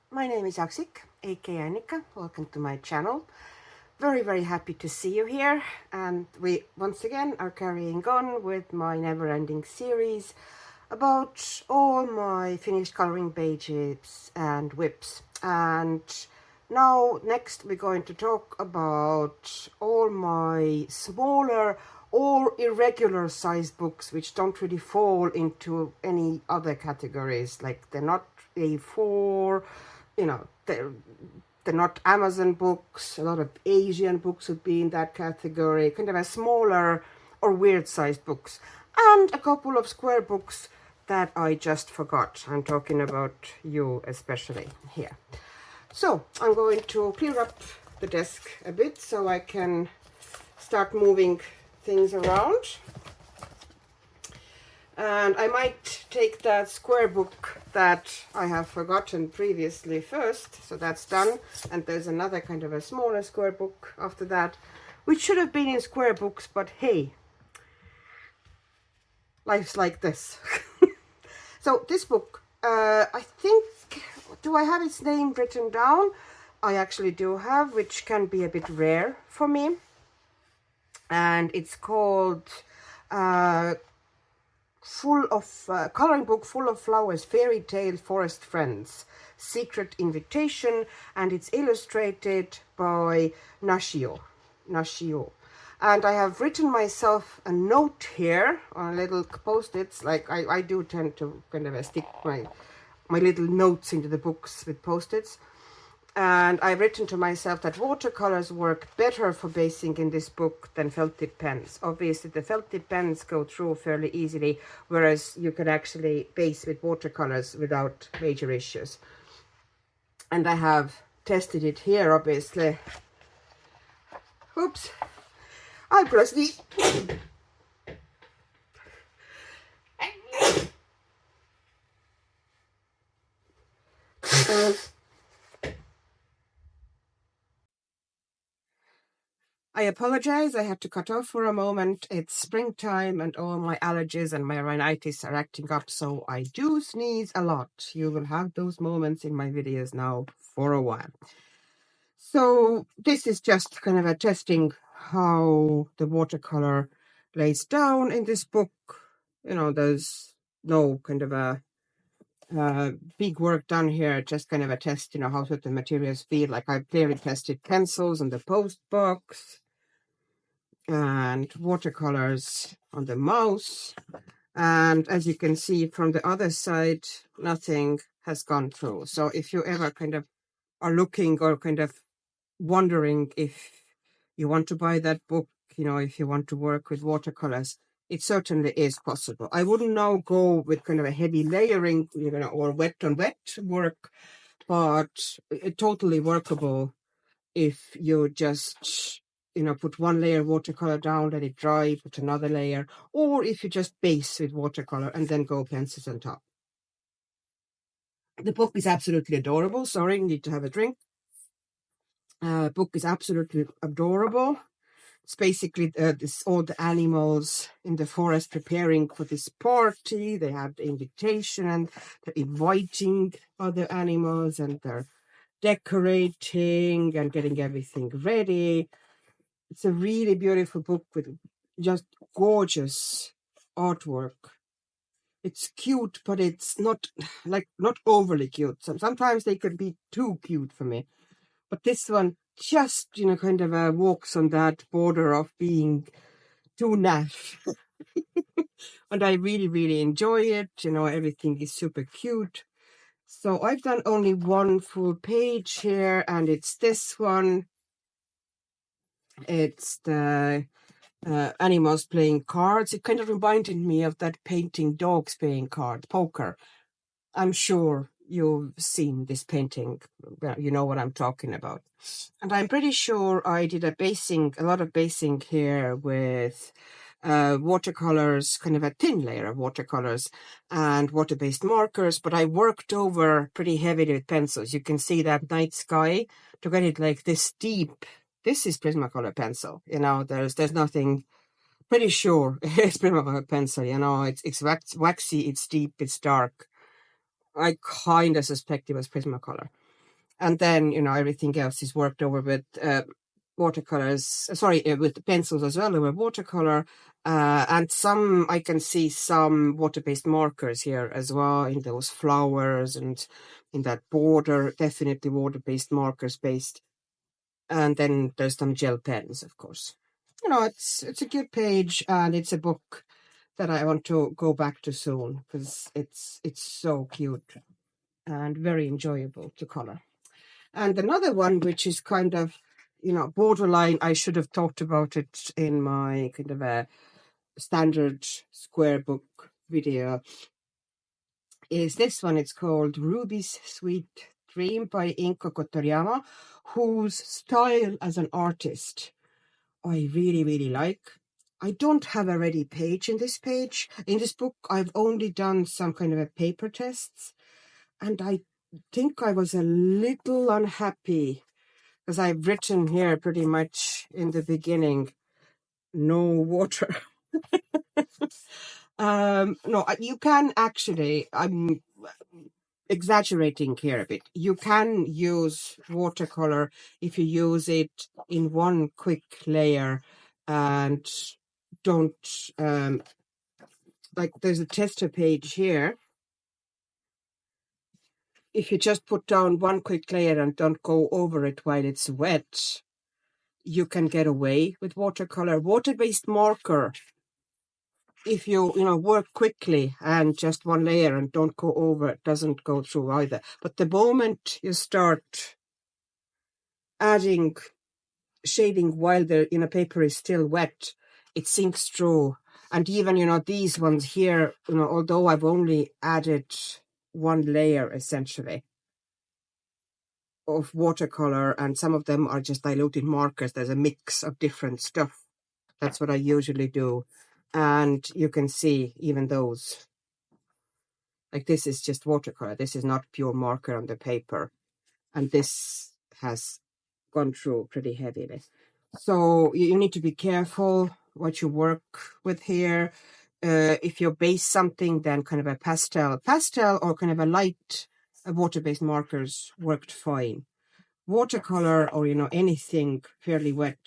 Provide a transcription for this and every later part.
My name is Aksik, aka Annika. Welcome to my channel. Very happy to see you here, and we once again are carrying on with my never-ending series about all my finished coloring pages and whips. And now next we're going to talk about all my smaller or irregular size books which don't really fall into any other categories, like they're not A4, you know, they're not Amazon books. A lot of Asian books would be in that category, kind of a smaller or weird sized books, and a couple of square books that I just forgot. I'm talking about you especially here. So I'm going to clear up the desk a bit so I can start moving things around. And I might take that square book that I have forgotten previously first, so that's done. And there's another kind of a smaller square book after that, which should have been in square books, but hey, life's like this. So this book, I think, do I have its name written down? I actually do have, which can be a bit rare for me. And it's called coloring book full of flowers, fairy tale forest friends, secret invitation, and it's illustrated by Nashio. And I have written myself a note here on little post-its, like I do tend to kind of stick my little notes into the books with post-its. And I've written to myself that watercolors work better for basing in this book than felt tip pens. Obviously, the felt tip pens go through fairly easily, whereas you can actually base with watercolors without major issues. And I have tested it here, obviously. Oops. I pressed the... I apologize, I had to cut off for a moment. It's springtime and all my allergies and my rhinitis are acting up, so I do sneeze a lot. You will have those moments in my videos now for a while. So this is just kind of a testing how the watercolor lays down in this book. You know, there's no kind of a big work done here, just kind of a test, you know, how certain materials feel. Like I've clearly tested pencils on the post box and watercolors on the mouse. And as you can see from the other side, nothing has gone through. So if you ever kind of are looking or kind of wondering if you want to buy that book, you know, if you want to work with watercolors, it certainly is possible. I wouldn't now go with kind of a heavy layering, you know, or wet on wet work, but it's totally workable if you just, you know, put one layer of watercolor down, let it dry, put another layer, or if you just base with watercolor and then go pencils on top. The book is absolutely adorable. Sorry, need to have a drink. Book is absolutely adorable. It's basically all the animals in the forest preparing for this party. They have the invitation and they're inviting other animals and they're decorating and getting everything ready. It's a really beautiful book with just gorgeous artwork. It's cute, but it's not overly cute. Sometimes they can be too cute for me. But this one just, you know, kind of walks on that border of being too naff. And I really enjoy it. You know, everything is super cute. So I've done only one full page here, and it's this one. It's the animals playing cards. It kind of reminded me of that painting dogs playing cards, poker. I'm sure you've seen this painting. You know what I'm talking about. And I'm pretty sure I did a lot of basing here with watercolors, kind of a thin layer of watercolors and water-based markers, but I worked over pretty heavily with pencils. You can see that night sky to get it like this deep. This is Prismacolor pencil, you know, there's nothing, pretty sure it's Prismacolor pencil, you know, it's waxy, it's deep, it's dark. I kind of suspect it was Prismacolor. And then, everything else is worked over with watercolors, with pencils as well, with watercolor. And I can see some water-based markers here as well, in those flowers and in that border, definitely water-based markers based. And then there's some gel pens, of course. It's a good page, and it's a book that I want to go back to soon, because it's so cute and very enjoyable to color. And another one, which is kind of, borderline, I should have talked about it in my kind of a standard square book video, is this one. It's called Ruby's Sweet Dream by Inko Kotoriyama, whose style as an artist I really, really like. I don't have a ready page in this page. In this book, I've only done some kind of a paper tests, and I think I was a little unhappy because I've written here pretty much in the beginning, no water. No, you can actually, I'm exaggerating here a bit. You can use watercolor if you use it in one quick layer and don't, like there's a tester page here. If you just put down one quick layer and don't go over it while it's wet, you can get away with watercolor. Water-based marker, if you work quickly and just one layer and don't go over it, doesn't go through either. But the moment you start adding shading while the paper is still wet, it sinks through. And even these ones here, although I've only added one layer essentially of watercolor, and some of them are just diluted markers, there's a mix of different stuff. That's what I usually do. And you can see even those, like this is just watercolor, this is not pure marker on the paper, and this has gone through pretty heavily. So you need to be careful what you work with here. If you base something, then kind of a pastel or kind of a light water-based markers worked fine. Watercolor or anything fairly wet,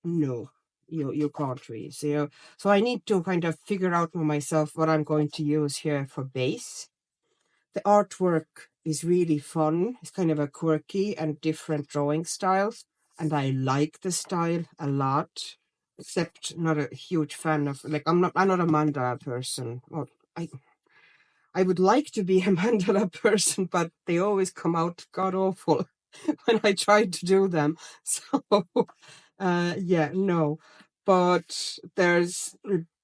no, you can't really. So I need to kind of figure out for myself what I'm going to use here for base. The artwork is really fun. It's kind of a quirky and different drawing styles, and I like the style a lot. Except not a huge fan of, like, I'm not a mandala person. Well, I would like to be a mandala person, but they always come out god awful when I try to do them. So, yeah, no. But there's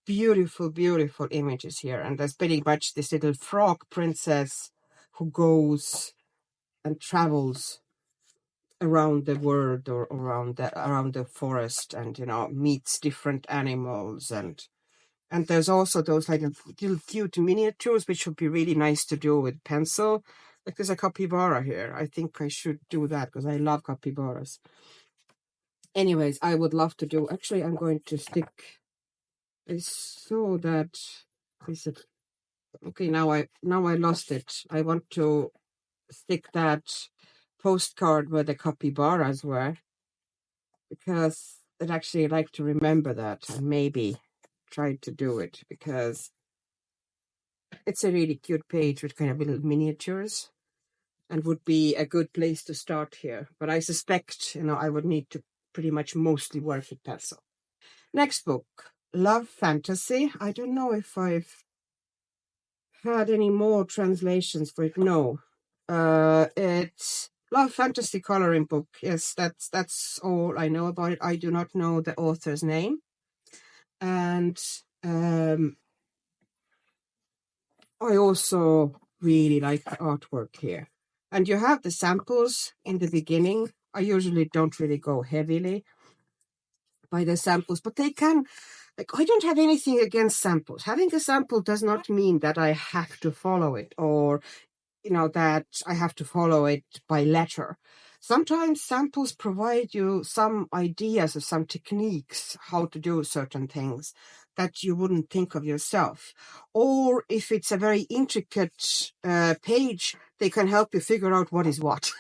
beautiful, beautiful images here, and there's pretty much this little frog princess who goes and travels around the world or around the forest, and meets different animals, and there's also those like little cute miniatures which would be really nice to do with pencil. Like there's a capybara here. I think I should do that because I love capybaras. Anyways, I would love to do, actually I'm going to stick, I saw that, is it okay? Now I lost it. I want to stick that postcard where the capybaras were, because I'd actually like to remember that and maybe try to do it, because it's a really cute page with kind of little miniatures and would be a good place to start here. But I suspect, I would need to pretty much mostly work with pencil. Next book, Love Fantasy. I don't know if I've had any more translations for it. No. It's Love Fantasy coloring book. Yes, that's all I know about it. I do not know the author's name. And I also really like the artwork here. And you have the samples in the beginning. I usually don't really go heavily by the samples, but they can, like, I don't have anything against samples. Having a sample does not mean that I have to follow it, or that I have to follow it by letter. Sometimes samples provide you some ideas or some techniques how to do certain things that you wouldn't think of yourself. Or if it's a very intricate page, they can help you figure out what is what.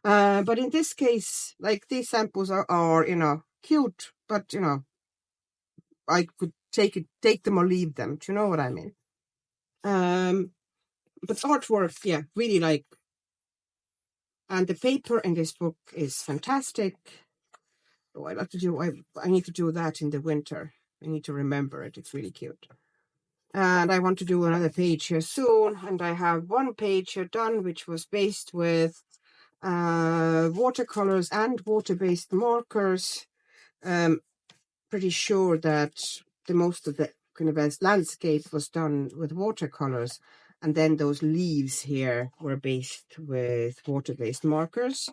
But in this case, like these samples are cute, but I could take them or leave them. Do you know what I mean? But artwork, yeah, really like. And the paper in this book is fantastic. Oh, I like to do. I need to do that in the winter. I need to remember it. It's really cute. And I want to do another page here soon. And I have one page here done, which was based with watercolors and water-based markers. Pretty sure that the most of the kind of as landscape was done with watercolors, and then those leaves here were based with water-based markers.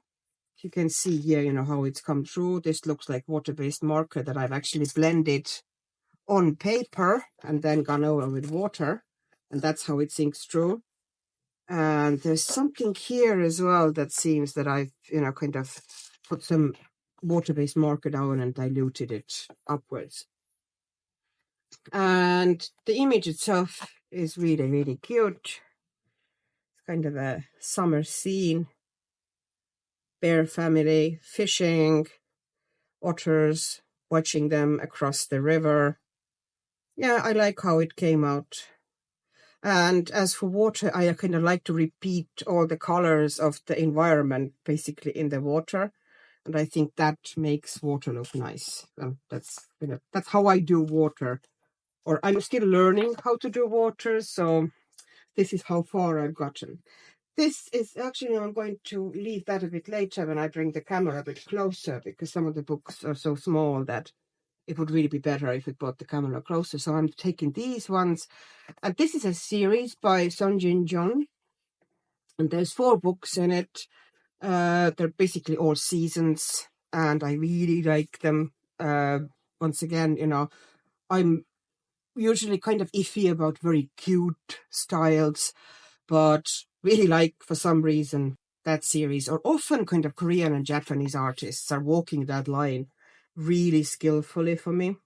You can see here, how it's come through. This looks like water-based marker that I've actually blended on paper and then gone over with water, and that's how it sinks through. And there's something here as well that seems that I've kind of put some water-based marker down and diluted it upwards. And the image itself is really, really cute. It's kind of a summer scene. Bear family fishing, otters, watching them across the river. Yeah, I like how it came out. And as for water, I kind of like to repeat all the colors of the environment basically in the water. And I think that makes water look nice. That's how I do water. Or I'm still learning how to do water, so this is how far I've gotten. This is actually, I'm going to leave that a bit later when I bring the camera a bit closer, because some of the books are so small that it would really be better if we brought the camera closer. So I'm taking these ones. And this is a series by Sunjin Jung. And there's 4 books in it. They're basically all seasons. And I really like them. Once again, I'm usually kind of iffy about very cute styles, but really like, for some reason, that series, or often kind of Korean and Japanese artists are walking that line really skillfully for me.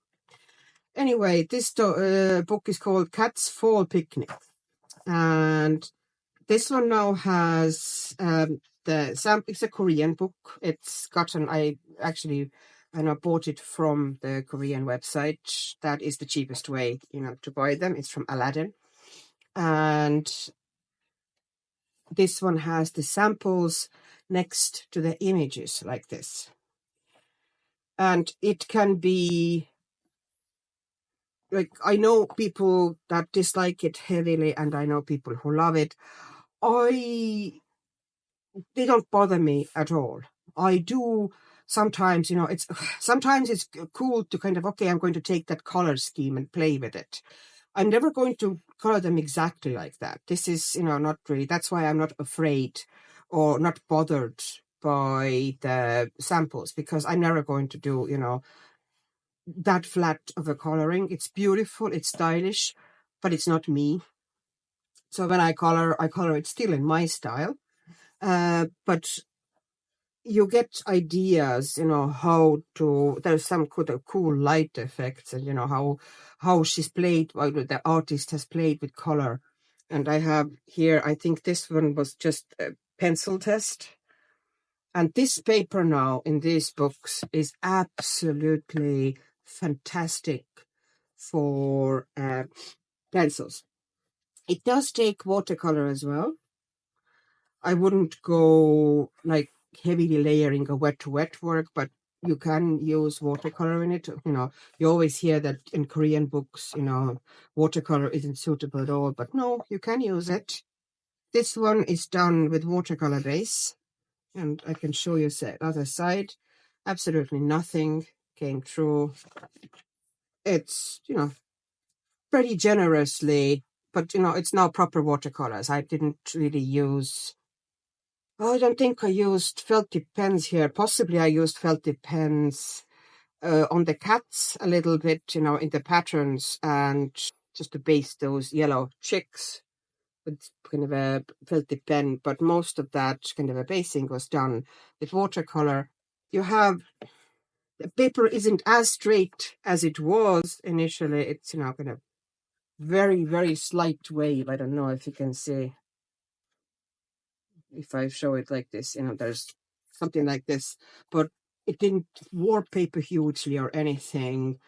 Anyway, this book is called Cat's Fall Picnic, and this one now has it's a Korean book. It's gotten, I bought it from the Korean website. That is the cheapest way, to buy them. It's from Aladdin. And this one has the samples next to the images like this. And it can be, like, I know people that dislike it heavily, and I know people who love it. They don't bother me at all. I do sometimes, sometimes it's cool to kind of, okay, I'm going to take that color scheme and play with it. I'm never going to color them exactly like that. This is, not really, that's why I'm not afraid or not bothered by the samples, because I'm never going to do, that flat of a coloring. It's beautiful, it's stylish, but it's not me. So when I color it still in my style. But you get ideas, how to, there's some cool light effects, and how she's played, the artist has played with color. And I have here, I think this one was just a pencil test. And this paper now in these books is absolutely fantastic for pencils. It does take watercolor as well. I wouldn't go like heavily layering a wet to wet work, but you can use watercolor in it. You always hear that in Korean books, watercolor isn't suitable at all, but no, you can use it. This one is done with watercolor base, and I can show you the other side. Absolutely nothing came through. It's, pretty generously, but, it's not proper watercolors. I didn't really use, I don't think I used felt tip pens here. Possibly I used felt tip pens on the cats a little bit, in the patterns, and just to base those yellow chicks with kind of a felt tip pen. But most of that kind of a basing was done with watercolor. The paper isn't as straight as it was initially. It's, kind of very, very slight wave. I don't know if you can see. If I show it like this, there's something like this, but it didn't wallpaper hugely or anything.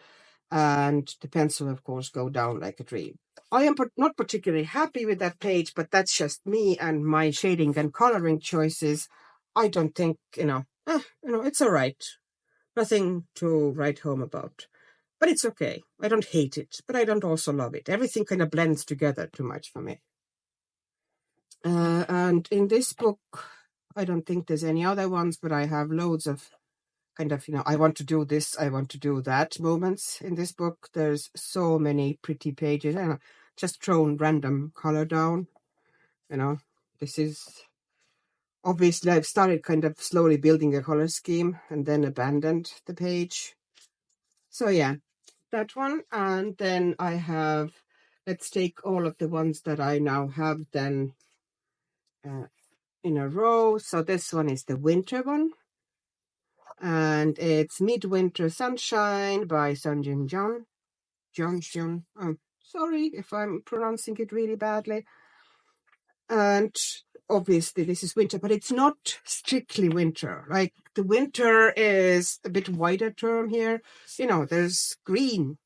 And the pencil, of course, go down like a dream. I am not particularly happy with that page, but that's just me and my shading and coloring choices. I don't think, it's all right. Nothing to write home about. But it's okay. I don't hate it, but I don't also love it. Everything kind of blends together too much for me. And in this book, I don't think there's any other ones, but I have loads of kind of, I want to do this, I want to do that moments in this book. There's so many pretty pages. I just thrown random color down. This is obviously I've started kind of slowly building a color scheme and then abandoned the page. So yeah, that one. And then I have, let's take all of the ones that I now have then in a row. So this one is the winter one. And it's Midwinter Sunshine by Sunjin Jung. I'm sorry if I'm pronouncing it really badly. And obviously this is winter, but it's not strictly winter. Like the winter is a bit wider term here. There's greenery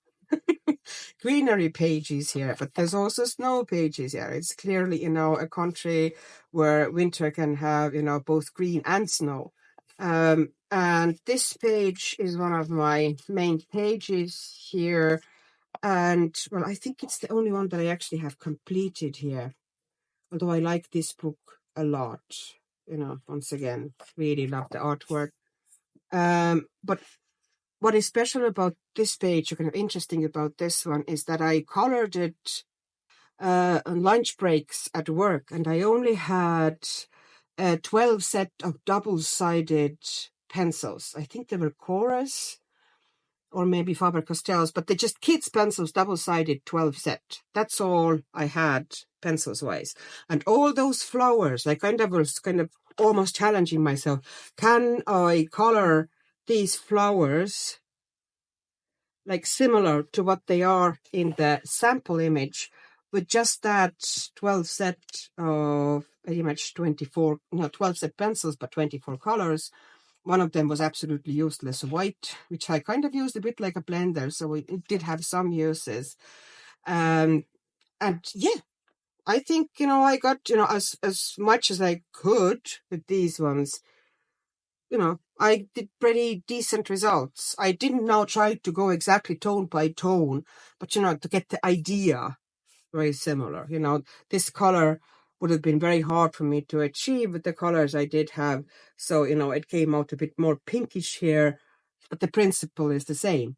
pages here, but there's also snow pages here. It's clearly, a country where winter can have, both green and snow. And this page is one of my main pages here. And well, I think it's the only one that I actually have completed here. Although I like this book a lot, once again, really love the artwork. But what is special about this page, or kind of interesting about this one, is that I colored it on lunch breaks at work, and I only had a 12 set of double-sided pencils. I think they were Coras or maybe Faber-Castells, but they're just kids' pencils, double-sided, 12 set. That's all I had pencils-wise. And all those flowers, I was almost challenging myself. Can I color these flowers like similar to what they are in the sample image with just that 12 set of image 12 set pencils, but 24 colors. One of them was absolutely useless, white, which I kind of used a bit like a blender, so it did have some uses. And yeah, I think, I got, as much as I could with these ones. I did pretty decent results. I didn't now try to go exactly tone by tone, but, to get the idea very similar. This color would have been very hard for me to achieve with the colors I did have. So, it came out a bit more pinkish here, but the principle is the same.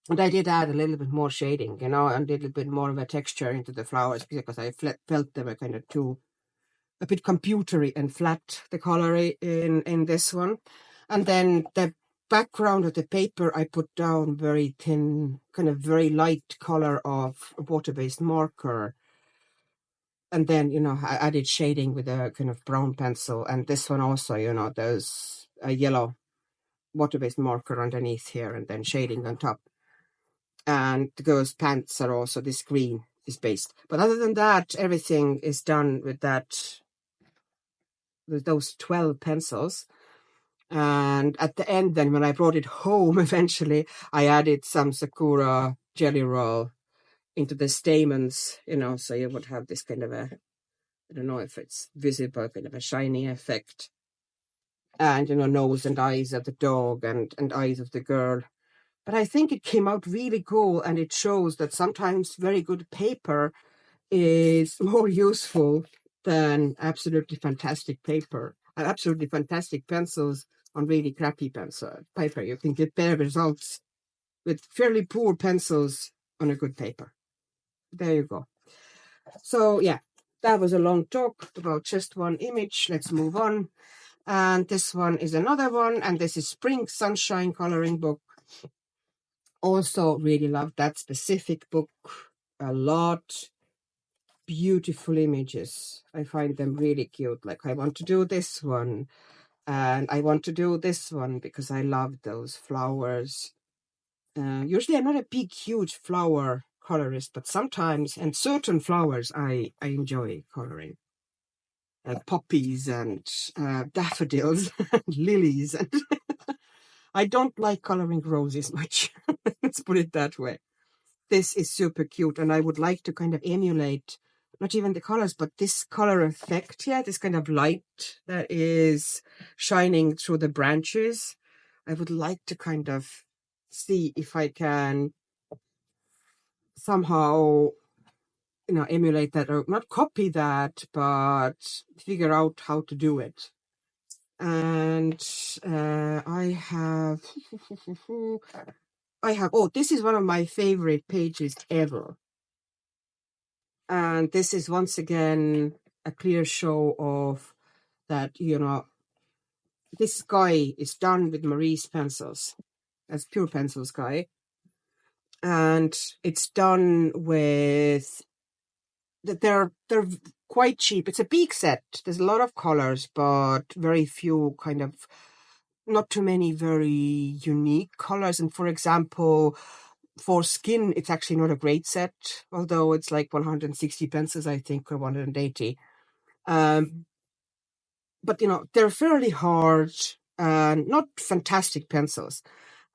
And I did add a little bit more shading, and a little bit more of a texture into the flowers because I felt they were kind of a bit computery and flat, the color in this one. And then the background of the paper, I put down very thin, kind of very light color of water-based marker. And then, I added shading with a kind of brown pencil. And this one also, there's a yellow water-based marker underneath here and then shading on top. And the girls' pants are also, this green is based. But other than that, everything is done with those 12 pencils. And at the end, then, when I brought it home, eventually, I added some Sakura Jelly Roll into the stamens, so you would have this kind of I don't know if it's visible, kind of a shiny effect. And, nose and eyes of the dog and eyes of the girl. But I think it came out really cool, and it shows that sometimes very good paper is more useful than absolutely fantastic paper and absolutely fantastic pencils on really crappy paper. You can get better results with fairly poor pencils on a good paper. There you go. So yeah, that was a long talk about just one image. Let's move on. And this one is another one, and this is Spring Sunshine Coloring Book. Also really love that specific book a lot. Beautiful images. I find them really cute. Like, I want to do this one, and I want to do this one because I love those flowers. Usually I'm not a big, huge flower colorist, but sometimes, and certain flowers I enjoy coloring. poppies and daffodils and lilies. And I don't like coloring roses much. Let's put it that way. This is super cute, and I would like to kind of emulate not even the colors, but this color effect here, this kind of light that is shining through the branches. I would like to kind of see if I can somehow, emulate that, or not copy that, but figure out how to do it. And I have, oh, this is one of my favorite pages ever. And this is once again a clear show of that, this sky is done with Marie's pencils, as pure pencil sky. And it's done with, they're quite cheap. It's a big set. There's a lot of colors, but very few kind of, not too many very unique colors. And for example, for skin, it's actually not a great set, although it's like 160 pencils, I think, or 180. But, they're fairly hard and not fantastic pencils.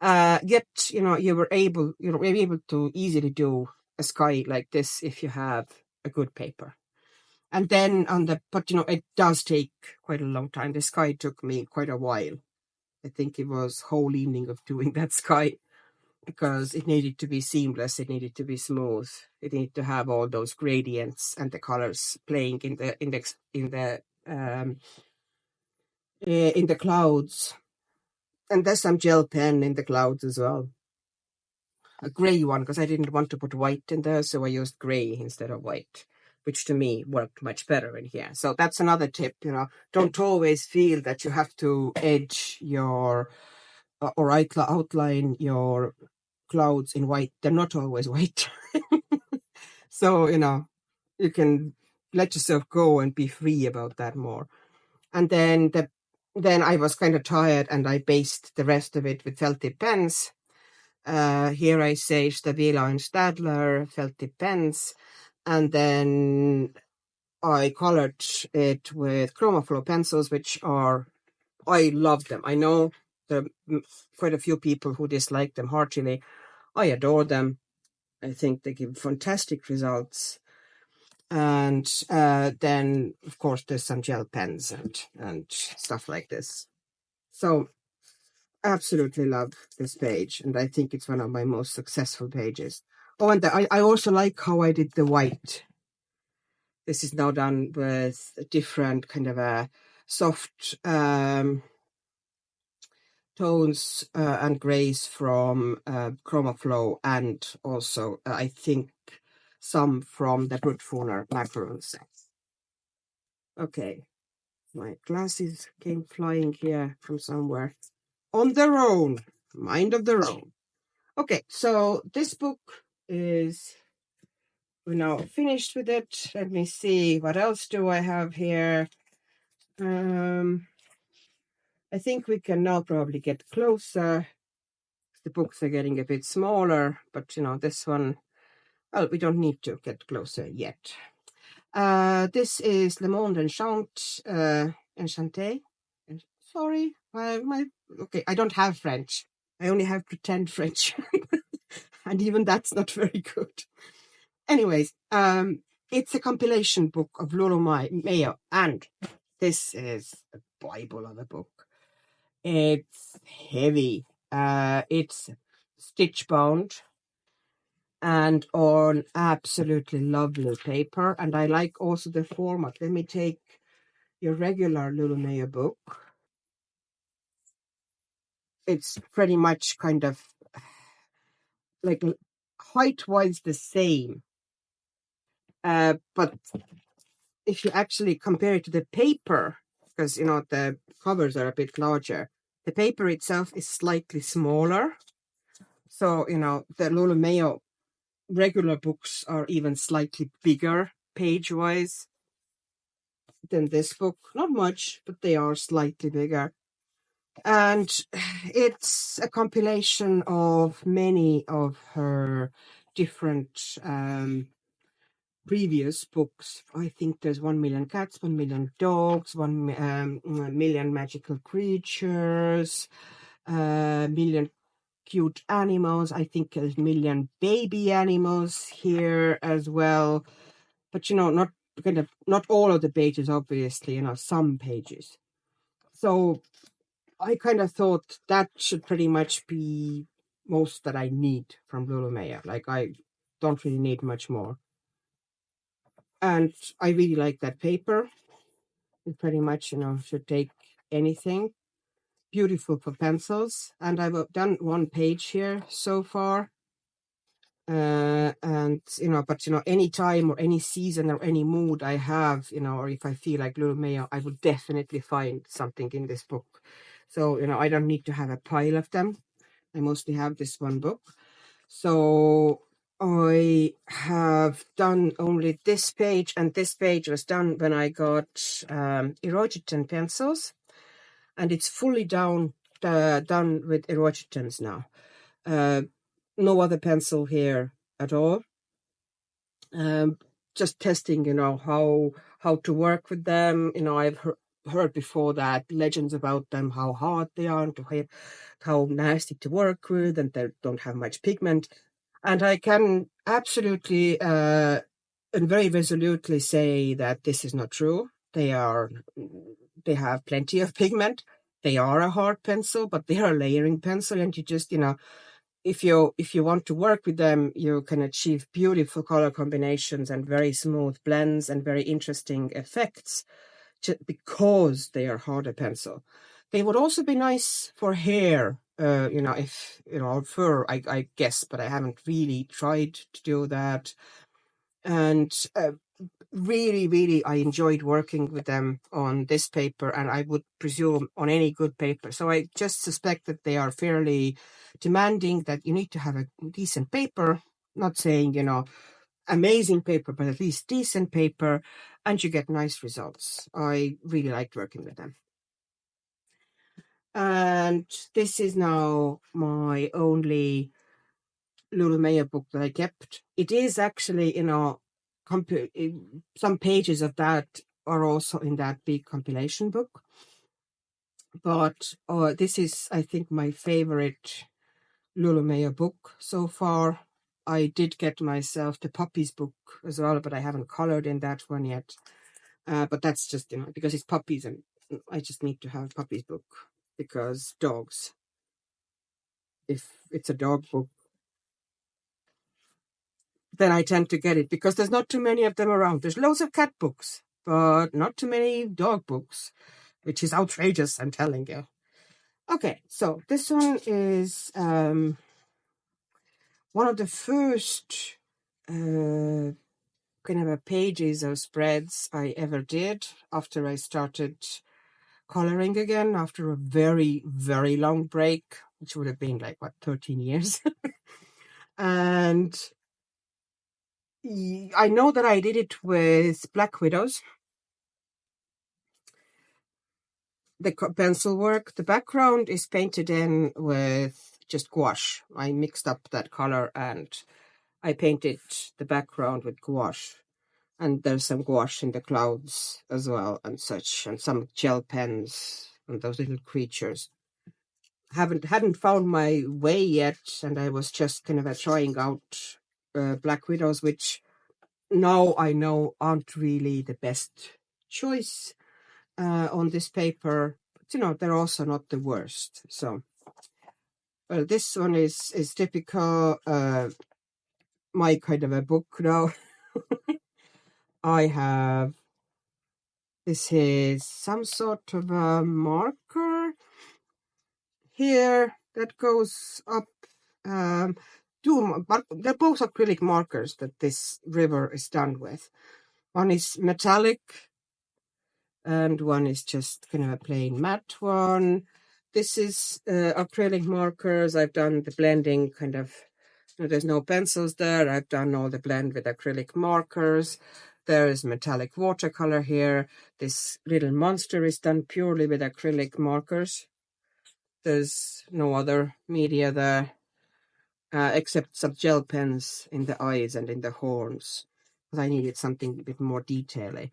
Yet, you're able to easily do a sky like this if you have a good paper. And then but it does take quite a long time. The sky took me quite a while. I think it was whole evening of doing that sky, because it needed to be seamless, it needed to be smooth, it needed to have all those gradients and the colors playing in the clouds. And there's some gel pen in the clouds as well. A grey one, because I didn't want to put white in there, so I used grey instead of white, which to me worked much better in here. So that's another tip, don't always feel that you have to edge your or outline your clouds in white. They're not always white. So, you can let yourself go and be free about that more. And then I was kind of tired, and I based the rest of it with felt tip pens. Here I say Stabila and Stadler felt tip pens, and then I colored it with ChromaFlow pencils, which I love them. I know there are quite a few people who dislike them heartily. I adore them. I think they give fantastic results. And then, of course, there's some gel pens and stuff like this. So, absolutely love this page, and I think it's one of my most successful pages. Oh, and I also like how I did the white. This is now done with a different kind of a soft tones and grays from ChromaFlow, and also I think some from the Brutfuner macaroons. Okay, my glasses came flying here from somewhere on their own, mind of their own. Okay, so this book is, we're now finished with it. Let me see, what else do I have here? I think we can now probably get closer. The books are getting a bit smaller, but this one, well, we don't need to get closer yet. This is Le Monde Enchanté. Sorry, okay, I don't have French. I only have pretend French. And even that's not very good. Anyways, it's a compilation book of Lulu Mayo, and this is a Bible of a book. It's heavy. It's stitch bound and on absolutely lovely paper. And I like also the format. Let me take your regular Lulu Mayo book. It's pretty much kind of like height-wise the same. But if you actually compare it to the paper, because, the covers are a bit larger, the paper itself is slightly smaller. So, the Lulu Mayo regular books are even slightly bigger page-wise than this book. Not much, but they are slightly bigger. And it's a compilation of many of her different previous books. I think there's 1 million cats, 1 million dogs, 1 million magical creatures, million cute animals. I think there's 1 million baby animals here as well. But not all of the pages, obviously, some pages. So I kind of thought that should pretty much be most that I need from Lulu Mayo. Like, I don't really need much more. And I really like that paper. It pretty much, should take anything. Beautiful for pencils. And I've done 1 page here so far. And any time or any season or any mood I have, or if I feel like Lulu Mayo, I would definitely find something in this book. So, I don't need to have a pile of them. I mostly have this 1 book. So I have done only this page, and this page was done when I got Erogeton pencils, and it's fully done with Erogitons now. No other pencil here at all. Just testing, how to work with them. I've heard before that legends about them, how hard they are, and how nasty to work with, and they don't have much pigment. And I can absolutely and very resolutely say that this is not true. They have plenty of pigment. They are a hard pencil, but they are a layering pencil, and you just, if you want to work with them, you can achieve beautiful color combinations and very smooth blends and very interesting effects just because they are harder pencil. They would also be nice for hair, if, fur, I guess, but I haven't really tried to do that. And really, really, I enjoyed working with them on this paper, and I would presume on any good paper. So I just suspect that they are fairly demanding, that you need to have a decent paper, not saying, amazing paper, but at least decent paper, and you get nice results. I really liked working with them. And this is now my only Lulu Mayo book that I kept. It is actually, some pages of that are also in that big compilation book. But this is, I think, my favorite Lulu Mayo book so far. I did get myself the puppies book as well, but I haven't colored in that one yet. But that's just, because it's puppies, and I just need to have a puppies book because dogs. If it's a dog book, then I tend to get it because there's not too many of them around. There's loads of cat books, but not too many dog books, which is outrageous, I'm telling you. Okay, so this one is one of the first kind of pages or spreads I ever did after I started coloring again, after a very, very long break, which would have been 13 years. And I know that I did it with Black Widows. The pencil work, the background is painted in with just gouache. I mixed up that color and I painted the background with gouache. And there's some gouache in the clouds as well and such, and some gel pens and those little creatures. Hadn't found my way yet, and I was just kind of trying out Black Widows, which now I know aren't really the best choice on this paper. But, they're also not the worst. So, well, this one is typical my kind of a book now. This is some sort of a marker here that goes up. But they're both acrylic markers that this river is done with. One is metallic, and one is just kind of a plain matte one. This is acrylic markers. I've done the blending kind of, there's no pencils there. I've done all the blend with acrylic markers. There is metallic watercolor here. This little monster is done purely with acrylic markers. There's no other media there, except some gel pens in the eyes and in the horns. because I needed something a bit more detaily.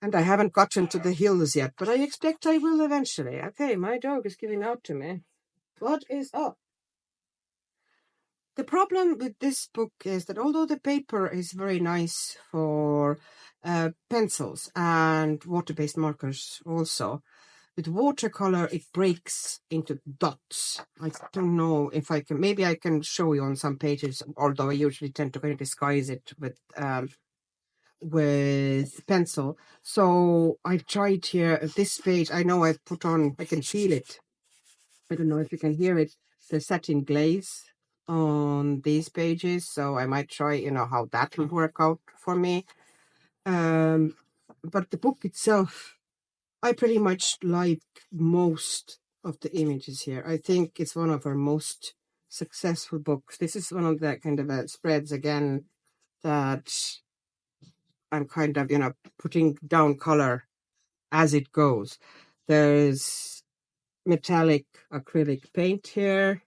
And I haven't gotten to the hills yet, but I expect I will eventually. Okay, my dog is giving out to me. What is up? The problem with this book is that although the paper is very nice for pencils and water-based markers also, with watercolor it breaks into dots. I don't know if I can, maybe I can show you on some pages, although I usually tend to kind of disguise it with pencil. So I tried here at this page. I know I've put on, I can feel it. I don't know if you can hear it, the satin glaze on these pages. So I might try, how that will work out for me. But the book itself, I pretty much like most of the images here. I think it's one of our most successful books. This is one of the kind of spreads again that I'm kind of, putting down color as it goes. There's metallic acrylic paint here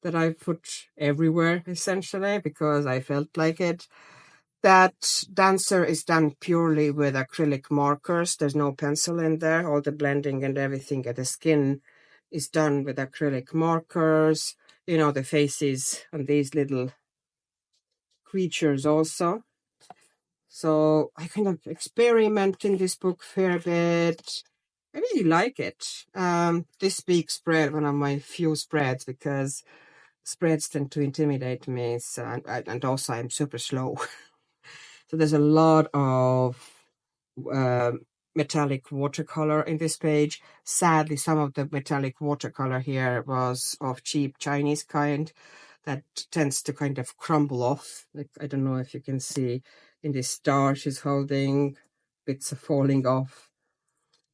that I put everywhere, essentially, because I felt like it. That dancer is done purely with acrylic markers. There's no pencil in there. All the blending and everything at the skin is done with acrylic markers. The faces and these little creatures also. So I kind of experiment in this book a fair bit. I really like it. This big spread, one of my few spreads, because spreads tend to intimidate me. So, and also I'm super slow. So there's a lot of metallic watercolor in this page. Sadly, some of the metallic watercolor here was of cheap Chinese kind that tends to kind of crumble off. Like, I don't know if you can see in this star she's holding, bits are falling off.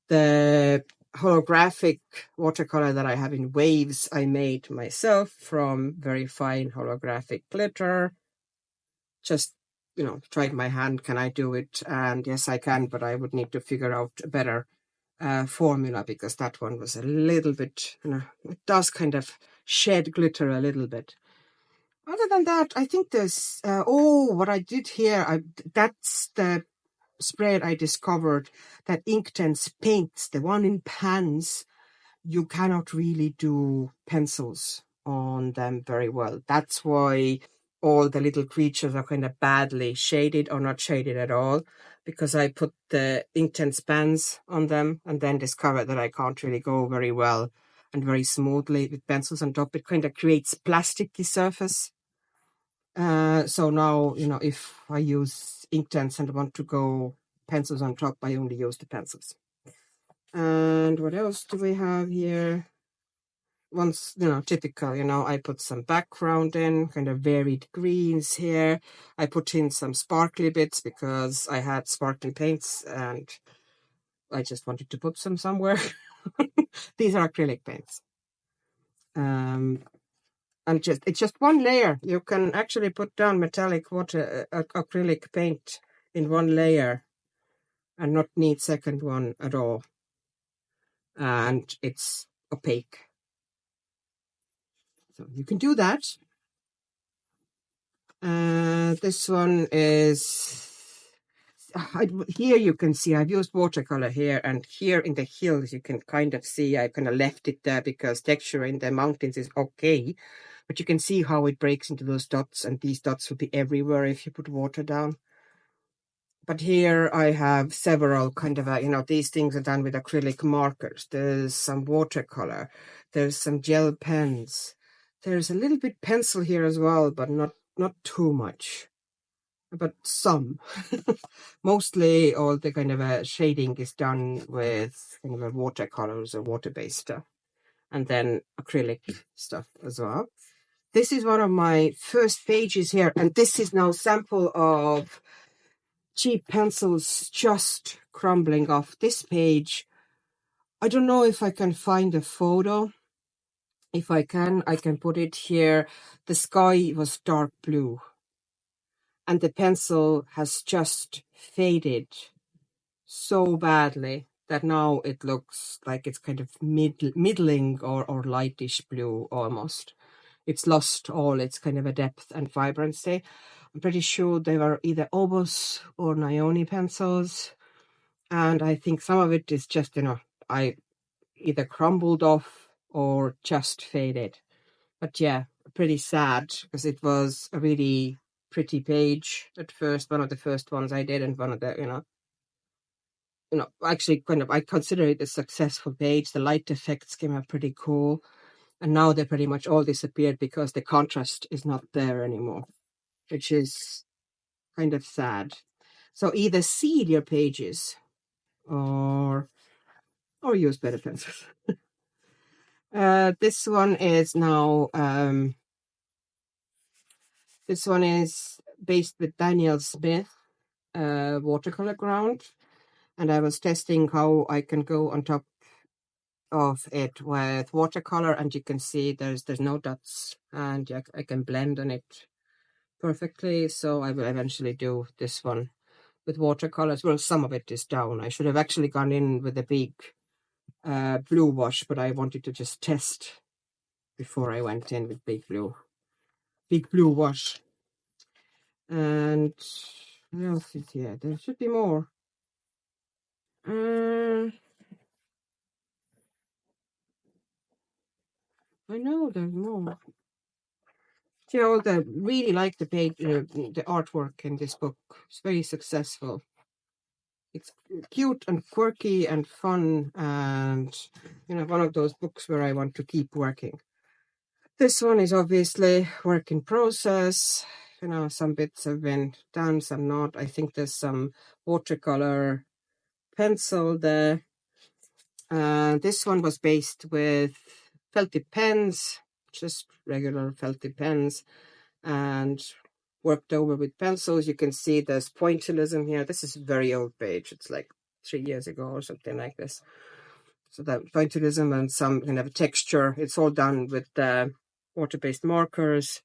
The holographic watercolor that I have in waves, I made myself from very fine holographic glitter. Just, tried my hand, can I do it? And yes, I can, but I would need to figure out a better formula, because that one was a little bit, it does kind of shed glitter a little bit. Other than that, I think there's, what I did here, that's the spread I discovered, that Inktense paints, the one in pans, you cannot really do pencils on them very well. That's why all the little creatures are kind of badly shaded or not shaded at all, because I put the Inktense pans on them and then discovered that I can't really go very well and very smoothly with pencils on top. It kind of creates plasticky surface. So now, if I use Inktense and want to go pencils on top, I only use the pencils. And what else do we have here? Once, typical, I put some background in, kind of varied greens here. I put in some sparkly bits because I had sparkly paints and I just wanted to put some somewhere. These are acrylic paints. And it's just one layer. You can actually put down metallic water acrylic paint in one layer and not need second one at all. And it's opaque. So you can do that. This one is, here you can see I've used watercolor here, and here in the hills you can kind of see I kind of left it there because texture in the mountains is okay, but you can see how it breaks into those dots, and these dots will be everywhere if you put water down. But here I have several kind of, these things are done with acrylic markers. There's some watercolor. There's some gel pens. There's a little bit pencil here as well, but not too much, but some. Mostly all the kind of shading is done with kind of watercolors or water-based stuff, and then acrylic stuff as well. This is one of my first pages here, and this is now sample of cheap pencils just crumbling off. This page, I don't know if I can find a photo. If I can put it here. The sky was dark blue, and the pencil has just faded so badly that now it looks like it's kind of middling or lightish blue almost. It's lost all its kind of a depth and vibrancy. I'm pretty sure they were either Obos or Nioni pencils. And I think some of it is just, I either crumbled off or just faded. But yeah, pretty sad because it was a really pretty page at first, one of the first ones I did, and one of the, actually I consider it a successful page. The light effects came out pretty cool. And now they pretty much all disappeared because the contrast is not there anymore, which is kind of sad. So either seed your pages or use better pencils. This one is now this one is based with Daniel Smith watercolor ground, and I was testing how I can go on top of it with watercolor, and you can see there's no dots, and I can blend on it perfectly. So I will eventually do this one with watercolors. Well, some of it is down. I should have actually gone in with a big blue wash, but I wanted to just test before I went in with big blue wash. And what else is here? There should be more. I know there's more. I really like the page, the artwork in this book. It's very successful. It's cute and quirky and fun, and one of those books where I want to keep working. This one is obviously work in process. Some bits have been done, some not. I think there's some watercolor pencil there. This one was based with felty pens, just regular felty pens, and worked over with pencils. You can see there's pointillism here. This is a very old page. It's like 3 years ago or something like this. So that pointillism and some kind of texture. It's all done with water-based markers,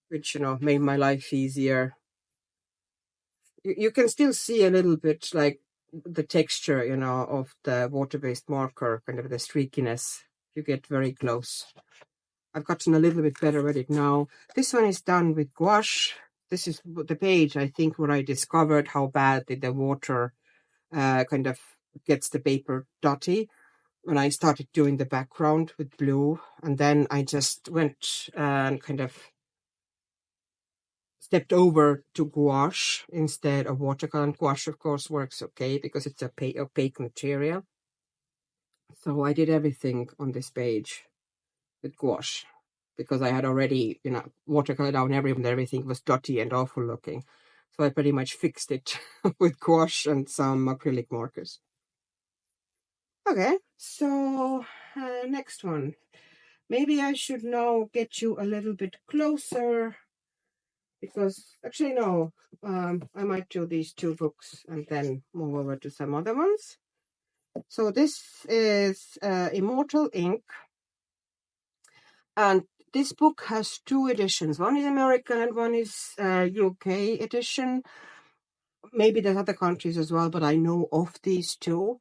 which, made my life easier. You can still see a little bit like the texture, of the water-based marker, kind of the streakiness. You get very close. I've gotten a little bit better at it now. This one is done with gouache. This is the page, I think, where I discovered how bad the water kind of gets the paper dotty when I started doing the background with blue. And then I just went and kind of stepped over to gouache instead of watercolor. And gouache, of course, works okay because it's a opaque material. So I did everything on this page with gouache because I had already, watercolor down everything was dotty and awful looking. So I pretty much fixed it with gouache and some acrylic markers. Okay, so next one. Maybe I should now get you a little bit closer because actually, no, I might do these two books and then move over to some other ones. So this is Immortal ink. And this book has two editions. One is American and one is UK edition. Maybe there's other countries as well, but I know of these two.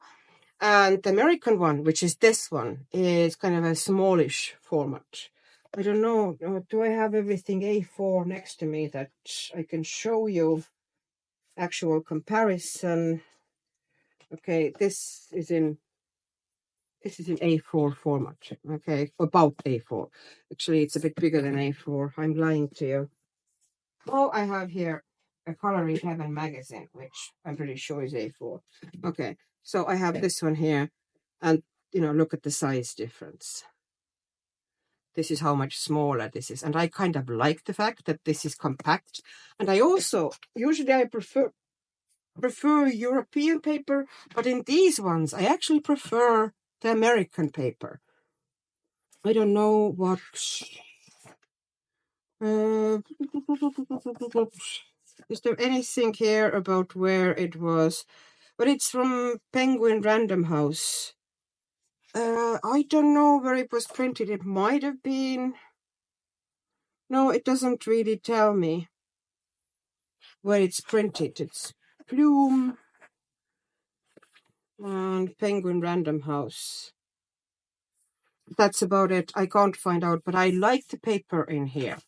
And the American one, which is this one, is kind of a smallish format. I don't know, do I have everything A4 next to me that I can show you actual comparison? Okay, this is in A4 format. Okay, about A4. Actually, it's a bit bigger than A4. I'm lying to you. Oh, I have here a Coloring Heaven magazine, which I'm pretty sure is A4. Okay, so I have this one here, and look at the size difference. This is how much smaller this is, and I kind of like the fact that this is compact. And I also usually I prefer European paper, but in these ones I actually prefer the American paper. I don't know what. Is there anything here about where it was? But it's from Penguin Random House. I don't know where it was printed. It might have been. No, it doesn't really tell me where it's printed. It's Plume and Penguin Random House. That's about it. I can't find out, but I like the paper in here.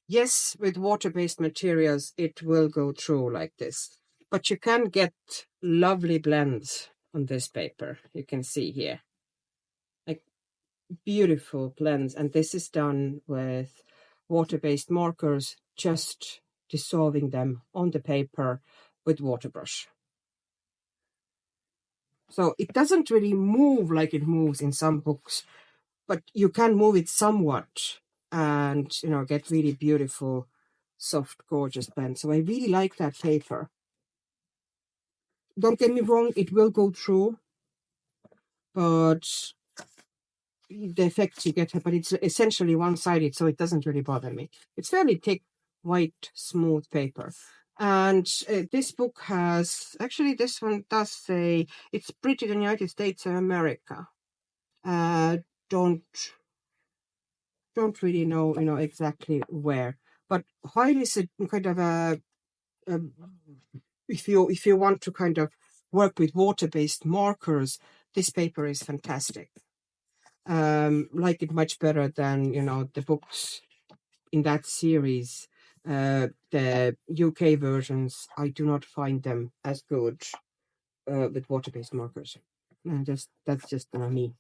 Yes, with water-based materials, it will go through like this. But you can get lovely blends on this paper. You can see here, like beautiful blends. And this is done with water-based markers, just dissolving them on the paper with water brush. So it doesn't really move like it moves in some books, but you can move it somewhat and, you know, get really beautiful, soft, gorgeous blends. So I really like that paper. Don't get me wrong, it will go through, but the effects you get, but it's essentially one-sided, so it doesn't really bother me. It's fairly thick, white, smooth paper. And this book has, actually this one does say, it's printed in the United States of America. Don't really know, you know, exactly where, but highly kind of a if you want to kind of work with water-based markers, this paper is fantastic. Like it much better than, you know, the books in that series. The UK versions, I do not find them as good with water-based markers. That's just me.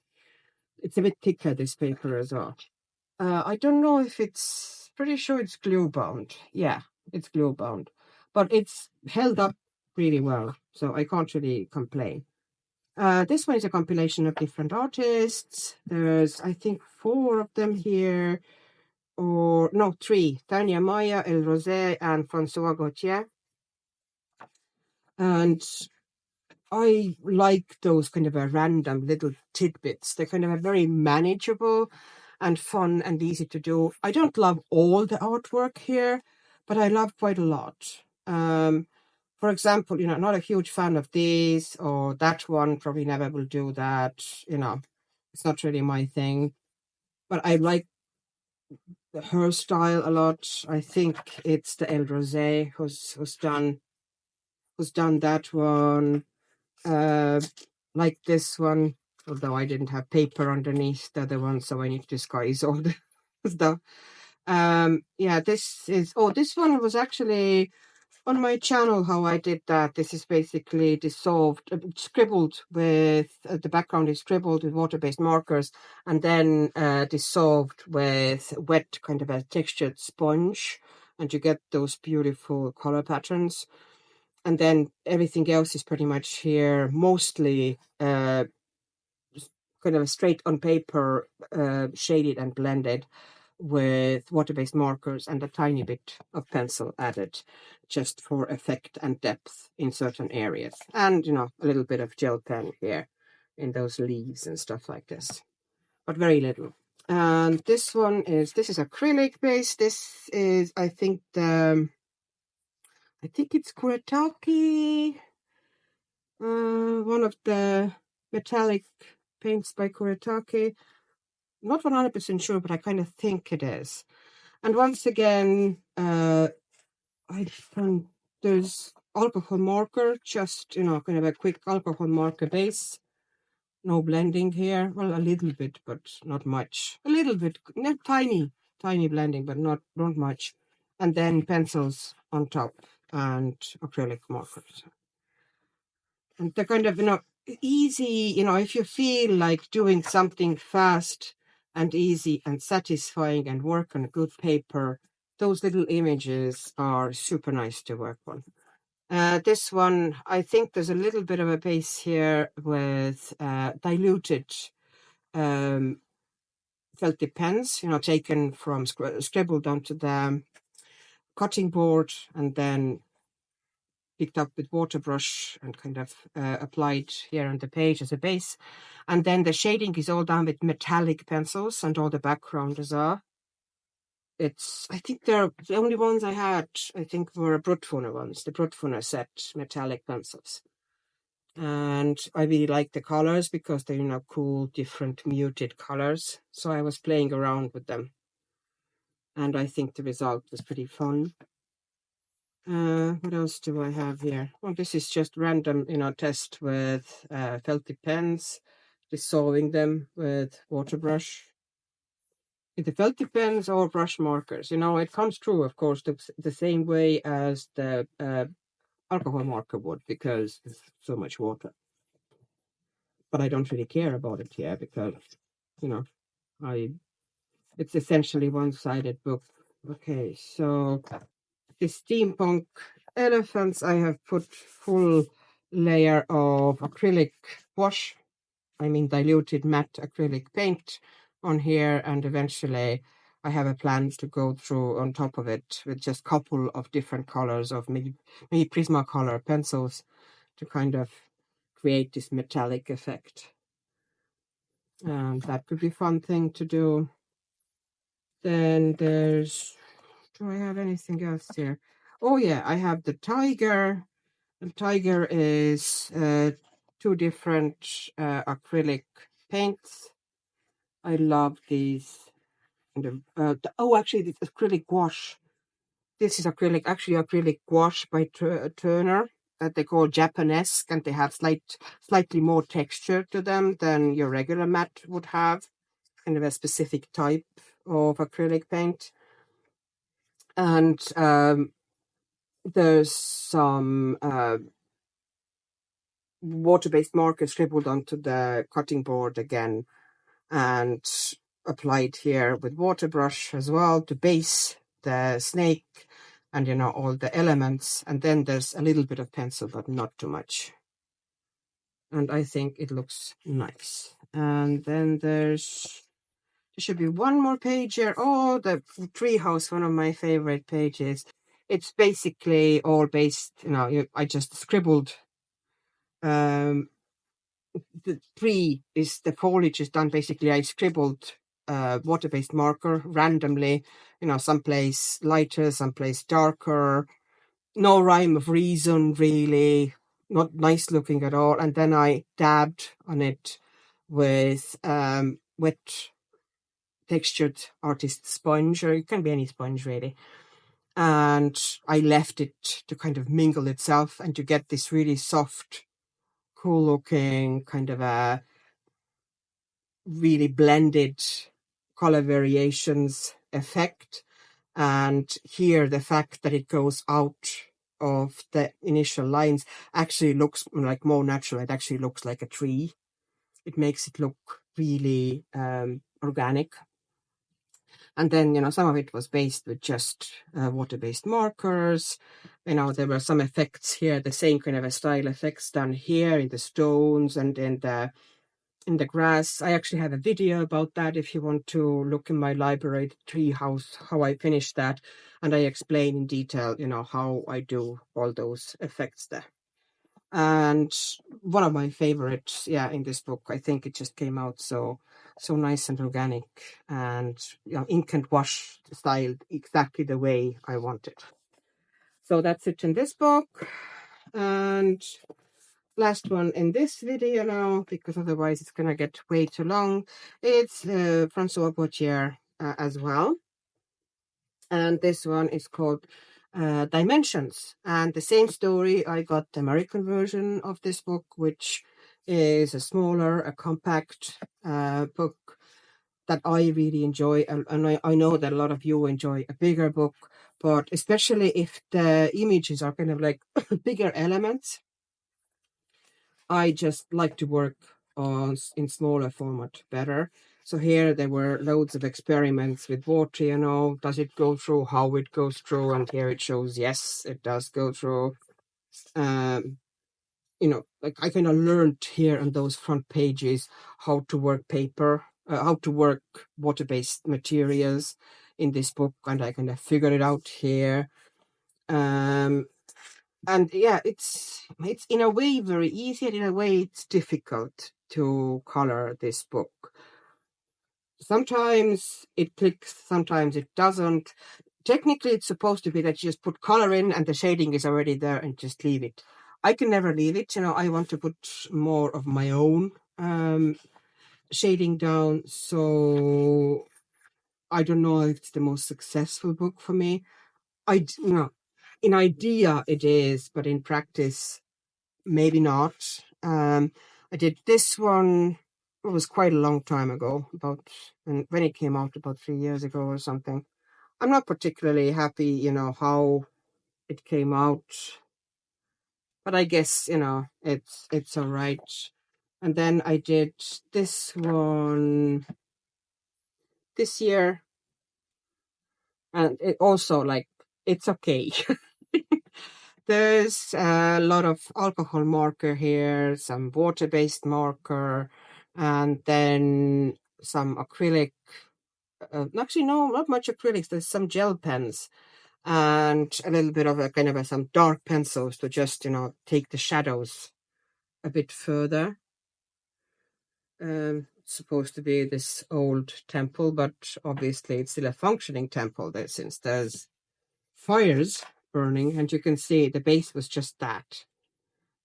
It's a bit thicker, this paper as well. I don't know if it's, pretty sure it's glue bound. Yeah, it's glue bound, but it's held up really well, so I can't really complain. This one is a compilation of different artists. There's, I think, 4 of them here, or no, 3. Tania Maya, El Rosé, and François Gauthier. And I like those kind of a random little tidbits. They're kind of a very manageable and fun and easy to do. I don't love all the artwork here, but I love quite a lot. For example, you know, not a huge fan of these or that one, probably never will do that. You know, it's not really my thing, but I like her style a lot. I think it's the El Rosé who's done that one. Like this one, although I didn't have paper underneath the other one, so I need to disguise all the stuff. Yeah, this one was actually on my channel how I did that. This is basically dissolved, scribbled with, the background is scribbled with water-based markers and then dissolved with wet kind of a textured sponge, and you get those beautiful color patterns. And then everything else is pretty much here, mostly kind of straight on paper, shaded and blended with water-based markers and a tiny bit of pencil added just for effect and depth in certain areas. And, you know, a little bit of gel pen here in those leaves and stuff like this, but very little. And this is acrylic based. This is, I think it's Kuretake, one of the metallic paints by Kuretake. Not 100% sure, but I kind of think it is. And once again, I found there's alcohol marker, just, you know, kind of a quick alcohol marker base. No blending here. Well, a little bit, but not much. A little bit, not tiny blending, but not much. And then pencils on top and acrylic markers. And they're kind of, you know, easy, you know, if you feel like doing something fast and easy and satisfying and work on a good paper, those little images are super nice to work on. This one, I think there's a little bit of a base here with diluted felt tip pens, you know, taken from scribbled onto the cutting board and then picked up with water brush and kind of applied here on the page as a base. And then the shading is all done with metallic pencils and all the background as well. I think they're the only ones I had, I think, were Brutfuner ones, the Brutfuner set metallic pencils. And I really like the colors because they're, you know, cool, different muted colors. So I was playing around with them. And I think the result was pretty fun. What else do I have here? Well, this is just random, you know, test with felt tip pens, dissolving them with water brush. the felt pens or brush markers. You know, it comes through, of course, the same way as the alcohol marker would, because there's so much water. But I don't really care about it here because, you know, it's essentially one-sided book. Okay, so the steampunk elephants, I have put full layer of acrylic wash, I mean diluted matte acrylic paint on here, and eventually I have a plan to go through on top of it with just a couple of different colors of maybe Prismacolor pencils to kind of create this metallic effect. And that could be a fun thing to do. Then there's, do I have anything else here? Oh yeah, I have the tiger. The tiger is two different acrylic paints. I love these. Oh, actually, this acrylic gouache. This is actually acrylic gouache by Turner that they call Japanesque, and they have slightly more texture to them than your regular matte would have. Kind of a specific type of acrylic paint. And there's some water-based marker scribbled onto the cutting board again and applied here with water brush as well to base the snake and, you know, all the elements. And then there's a little bit of pencil, but not too much. And I think it looks nice. And then there should be one more page here. Oh, the treehouse, one of my favorite pages. It's basically all based, you know, I just scribbled. The tree is, the foliage is done basically, I scribbled water-based marker randomly, you know, someplace lighter, someplace darker, no rhyme of reason really, not nice looking at all. And then I dabbed on it with wet textured artist sponge, or it can be any sponge really. And I left it to kind of mingle itself and to get this really soft, cool looking kind of a really blended color variations effect. And here the fact that it goes out of the initial lines actually looks like more natural. It actually looks like a tree. It makes it look really organic. And then, you know, some of it was based with just water-based markers. You know, there were some effects here, the same kind of a style effects done here in the stones and in the grass. I actually have a video about that if you want to look in my library, the tree house, how I finished that. And I explain in detail, you know, how I do all those effects there. And one of my favorites, yeah, in this book, I think it just came out so nice and organic, and, you know, ink and wash styled exactly the way I want it. So that's it in this book. And last one in this video now, because otherwise it's gonna get way too long. It's Francois Gautier as well. And this one is called Dimensions. And the same story, I got the American version of this book, which is a smaller, a compact book that I really enjoy. And I know that a lot of you enjoy a bigger book, but especially if the images are kind of like bigger elements, I just like to work in smaller format better. So here there were loads of experiments with water, you know, does it go through, how it goes through, and here it shows, yes, it does go through. You know, like I kind of learned here on those front pages how to work paper, how to work water-based materials in this book, and I kind of figured it out here. And yeah, it's in a way very easy, and in a way it's difficult to color this book. Sometimes it clicks, sometimes it doesn't. Technically, it's supposed to be that you just put color in and the shading is already there and just leave it. I can never leave it, you know, I want to put more of my own shading down. So I don't know if it's the most successful book for me. You know, in idea it is, but in practice maybe not. I did this one it was quite a long time ago, about when it came out about 3 years ago or something. I'm not particularly happy, how it came out, but I guess, it's all right. And then I did this one this year, and it also, like, it's okay. There's a lot of alcohol marker here, some water-based marker, and then some acrylic. Actually, no, not much acrylics. There's some gel pens and a little bit of a kind of some dark pencils to just, take the shadows a bit further. It's supposed to be this old temple, but obviously it's still a functioning temple there, since there's fires burning, and you can see the base was just that.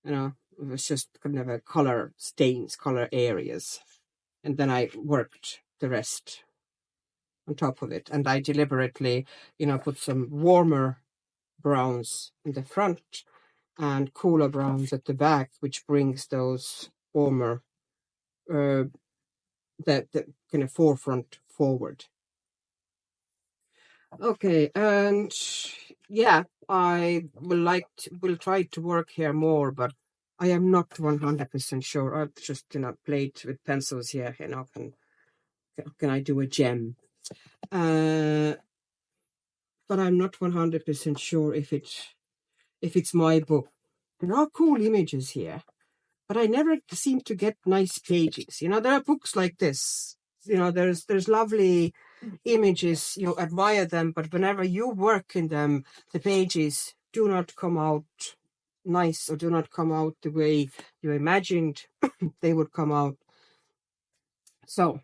It was just kind of a color stains, color areas. And then I worked the rest on top of it. And I deliberately, put some warmer browns in the front and cooler browns at the back, which brings those warmer, the kind of forefront forward. Okay, and yeah, I will try to work here more, but I am not 100% sure. I've just, played with pencils here, can I do a gem? But I'm not 100% sure if it's my book. There are cool images here, but I never seem to get nice pages. There are books like this. There's lovely images, you admire them, but whenever you work in them, the pages do not come out nice, or do not come out the way you imagined they would come out. So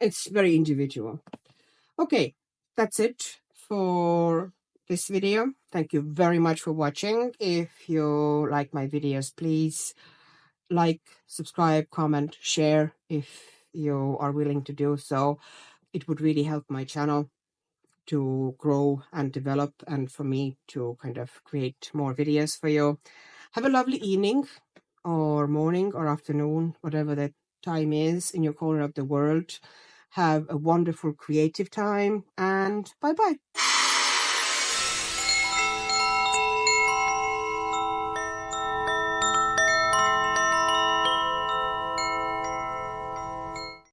it's very individual. Okay, that's it for this video. Thank you very much for watching. If you like my videos, please like, subscribe, comment, share if you are willing to do so. It would really help my channel to grow and develop, and for me to kind of create more videos for you. Have a lovely evening or morning or afternoon, whatever the time is in your corner of the world. Have a wonderful creative time, and bye-bye.